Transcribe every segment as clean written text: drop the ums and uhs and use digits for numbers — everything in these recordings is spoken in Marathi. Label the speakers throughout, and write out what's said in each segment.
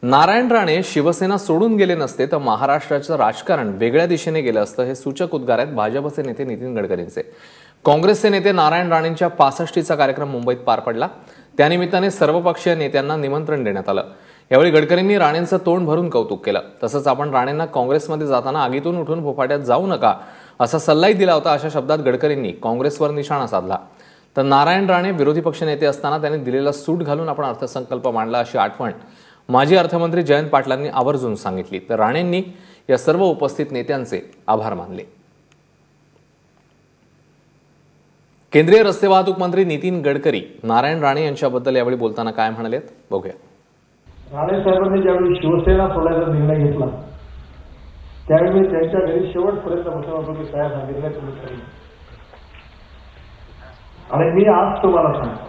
Speaker 1: नारायण राणे शिवसेना सोडून गेले नसते तर महाराष्ट्राचं राजकारण वेगळ्या दिशेने गेलं असतं, हे सूचक उद्गार आहेत भाजपचे नेते नितीन गडकरींचे. काँग्रेसचे नेते नारायण राणेंच्या 65चा कार्यक्रम मुंबईत पार पडला. त्यानिमित्ताने सर्वपक्षीय नेत्यांना निमंत्रण देण्यात आलं. यावेळी गडकरींनी राणेंचं तोंड भरून कौतुक केलं. तसंच आपण राणेंना काँग्रेसमध्ये जाताना आगीतून उठून फोफाट्यात जाऊ नका असा सल्लाही दिला होता. अशा शब्दात गडकरींनी काँग्रेसवर निशाणा साधला. तर नारायण राणे विरोधी पक्षनेते असताना त्यांनी दिलेला सूट घालून आपण अर्थसंकल्प मांडला अशी आठवण माजी अर्थमंत्री जयंत पाटलांनी आवर्जून सांगितली. तर राणेंनी या सर्व उपस्थित नेत्यांचे आभार मानले. केंद्रीय रस्ते वाहतूक मंत्री नितीन गडकरी नारायण राणे यांच्याबद्दल यावेळी बोलताना काय म्हणालेत बघूया.
Speaker 2: राणे साहेबांनी ज्यावेळी शिवसेना सोडायचा निर्णय घेतला त्यावेळी मी त्यांच्या घरी शेवटपर्यंत बसला होतो की काय सांगितलं तुम्ही करेल. आणि मी आज तुम्हाला सांगतो,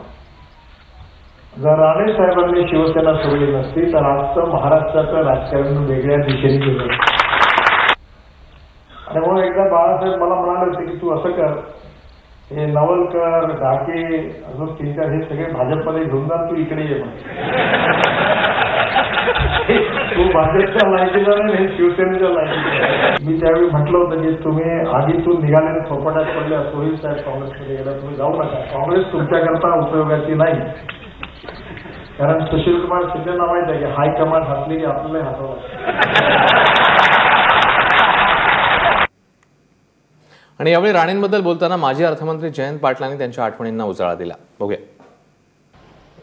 Speaker 2: जर राणे साहेबांनी शिवसेना सोडली नसती तर आजचं महाराष्ट्राचं राजकारण वेगळ्या दिशेने गेलं. आणि म्हणून एकदा बाळासाहेब मला म्हणाले होते की तू असं कर, हे नवलकर ढाके अजून 3-4 हे सगळे भाजपमध्ये घेऊन जा, तू इकडे ये. तू भाजपच्या लायकीचा नाही, हे शिवसेनेच्या लायकीचा. मी त्यावेळी म्हटलं होतं की तुम्ही आगीतून निघाल्याने थोपटात पडले सोयी साहेब काँग्रेसमध्ये गेला, तुम्ही जाऊ नका. काँग्रेस तुमच्याकरता उपयोगाची नाही. कारण सुशीलकुमार शिंदेना माहित आहे की हायकमांड हसली की आपल्याला हसवलं.
Speaker 1: आणि यावेळी राणेंबद्दल बोलताना माजी अर्थमंत्री जयंत पाटलांनी त्यांच्या आठवणींना उजाळा दिला. बघूया.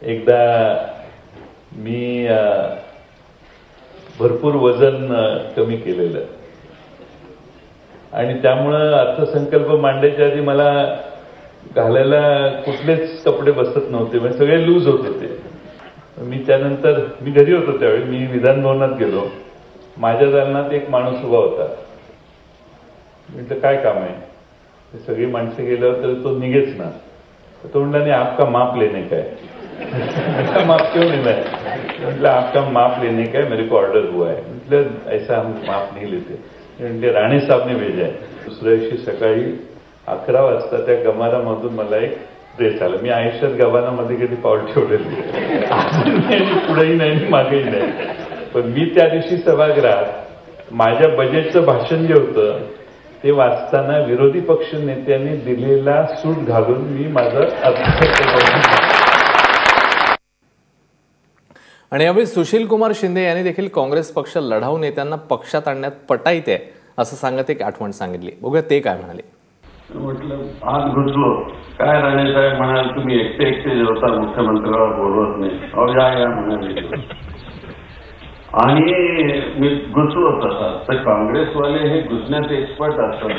Speaker 3: एकदा मी भरपूर वजन कमी केलेलं आणि त्यामुळं अर्थसंकल्प मांडायच्या आधी मला घालायला कुठलेच कपडे बसत नव्हते, म्हणजे सगळे लूज होत होते. मी त्यानंतर मी घरी होतो त्यावेळी, मी विधान भवनात गेलो. माझ्या दालनात एक माणूस उभा होता. म्हटलं काय काम आहे, सगळी माणसं गेल्यावर तर तो निघेच ना. तो म्हणला नाही आपका माप लेने का है. माप क्यों लेना है. म्हटलं आपका माप लेने का है, मेरे को ऑर्डर हुआ है. म्हटलं ऐसा हम माप नहीं लेते. म्हणजे राणे साहेबने भेजा आहे. दुसऱ्या दिवशी सकाळी 11 वाजता त्या गमारामधून मला एक ड्रेस आला. मी आयुष्यात गव्हाणामध्ये कधी पाऊल ठेवलेली पुढेही नाही मागेही नाही. पण मी त्या दिवशी सभागृहात माझ्या बजेटचं भाषण जे होतं ते वाचताना विरोधी पक्ष नेत्यांनी दिलेला सूट घालून मी माझं
Speaker 1: आणि यावेळी सुशीलकुमार शिंदे यांनी देखील काँग्रेस पक्ष लढाऊ नेत्यांना पक्षात आणण्यात पटाईत आहे असं सांगत एक आठवण सांगितली. बघूया ते काय म्हणाले.
Speaker 4: म्हटलं आज घुसलो काय राणे साहेब म्हणाल तुम्ही एकटे जेवता मुख्यमंत्र्याला बोलवत नाही. अहो या म्हणाले. आणि मी घुसलो तसा. तर काँग्रेसवाले हे घुसण्यात एक्सपर्ट असतात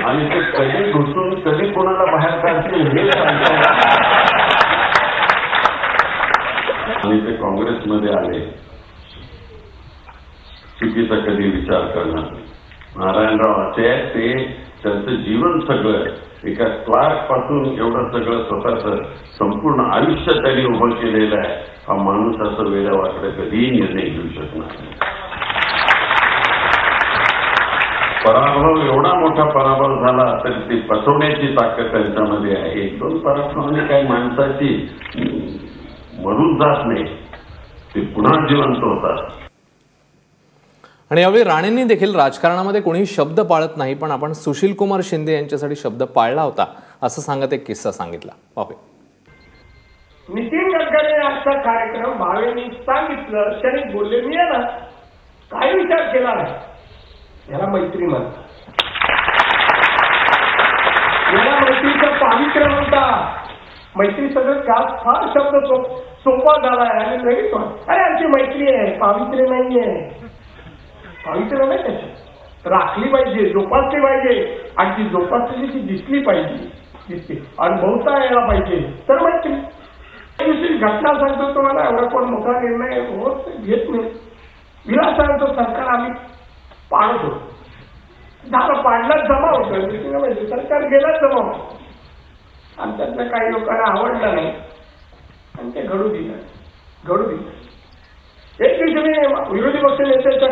Speaker 4: आणि ते कधी घुसून कधी कोणाला बाहेर काढतील हे सांगतात. आणि ते काँग्रेसमध्ये आले. चुकीचा कधी विचार करणार. नारायणराव असे आहेत, ते त्यांचं जीवन सगळं एका क्लार्क पासून एवढं सगळं स्वतःचं संपूर्ण आयुष्य त्यांनी उभं केलेलं आहे. हा माणूस असं वेड्या वाकडं कधीही निर्णय घेऊ शकणार नाही. पराभव एवढा मोठा पराभव झाला तर ती पचवण्याची ताकद त्यांच्यामध्ये आहे. 1-2 पराभवाने काही माणसाची मरून जात नाही, ते पुन्हा जिवंत होतात.
Speaker 1: आणि यावेळी राणेंनी देखील राजकारणामध्ये कोणीही शब्द पाळत नाही, पण आपण सुशीलकुमार शिंदे यांच्यासाठी शब्द पाळला होता असं सांगत एक किस्सा सांगितला.
Speaker 2: नितीन गडकरी आजचा कार्यक्रम भावेनी सांगितलं, क्षणिक बोलले. मी ना काही विचार केला नाही. याला मैत्री म्हणतात, याला मैत्रीचं पावित्र्य म्हणतात. मैत्री सगळं का फार शब्द सोपा झालाय आणि लगेच अरे आमची मैत्री आहे, पावित्र्य नाहीये. पावित्र्य नाही त्याच्यात, राखली पाहिजे, जोपासली पाहिजे. आणि ती जोपासली ती दिसली पाहिजे, अनुभवता यायला पाहिजे तर मैत्री. दुसरी घटना सांगतो तुम्हाला. एवढा कोण मोठा निर्णय होत घेत नाही. विला सांगतो सरकार आम्ही पाडत होतो. झालं पाडलाच जमा होतं. सरकार गेलाच जमा होतं. आणि त्यातल्या काही लोकांना आवडलं नाही आणि ते घडू दिलं. एक दिवशी मी विरोधी पक्ष नेत्याच्या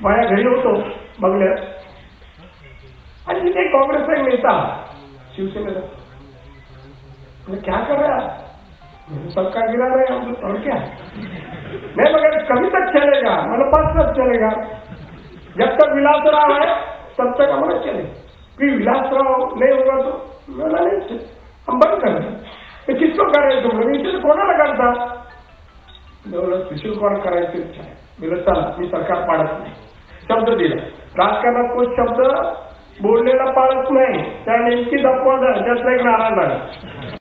Speaker 2: माझ्या घरी होतो बघल्यात. आणि तिथे काँग्रेसचा एक नेता शिवसेनेचा क्या कर रहा है. सरकार गिरा रहे हैं और क्या नहीं, मगर कभी तक चलेगा, मतलब 5 तक चलेगा। जब तक विलासराव है तब तक हमारा चले, फिर विलासराव नहीं होगा तो मेरा नहीं, हम बंद कर दें। तो किसको करें तुम लोग, इसे कोणाला करता सुशील कुमार करायची इच्छा आहे, मी चला मी सरकार पाडत नाही, शब्द दिला। राजकारणात तो शब्द बोललेला पाळत नाही, त्या नेमकी अपवाद आहे, त्यातला एक नाराज आहे।